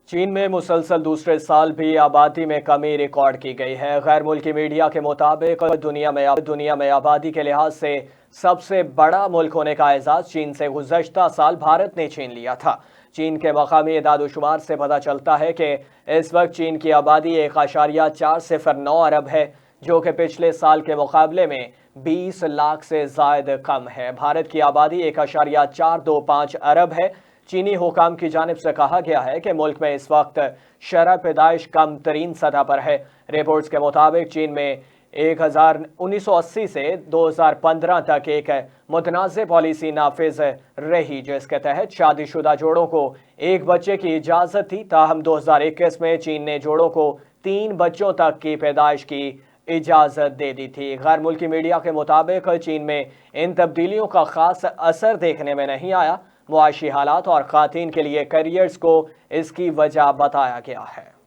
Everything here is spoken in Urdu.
چین میں مسلسل دوسرے سال بھی آبادی میں کمی ریکارڈ کی گئی ہے۔ غیر ملکی میڈیا کے مطابق دنیا میں آبادی کے لحاظ سے سب سے بڑا ملک ہونے کا اعزاز چین سے گزشتہ سال بھارت نے چھین لیا تھا۔ چین کے مقامی اعداد و شمار سے پتہ چلتا ہے کہ اس وقت چین کی آبادی 1.409 ارب ہے، جو کہ پچھلے سال کے مقابلے میں 20 لاکھ سے زائد کم ہے۔ بھارت کی آبادی 1.425 ارب ہے۔ چینی حکام کی جانب سے کہا گیا ہے کہ ملک میں اس وقت شرح پیدائش کم ترین سطح پر ہے۔ رپورٹس کے مطابق چین میں 1980 سے 2015 تک ایک متنازع پالیسی نافذ رہی، جس کے تحت شادی شدہ جوڑوں کو ایک بچے کی اجازت تھی، تاہم 2021 میں چین نے جوڑوں کو 3 بچوں تک کی پیدائش کی اجازت دے دی تھی۔ غیر ملکی میڈیا کے مطابق چین میں ان تبدیلیوں کا خاص اثر دیکھنے میں نہیں آیا۔ معاشی حالات اور خواتین کے لیے کیریئرز کو اس کی وجہ بتایا گیا ہے۔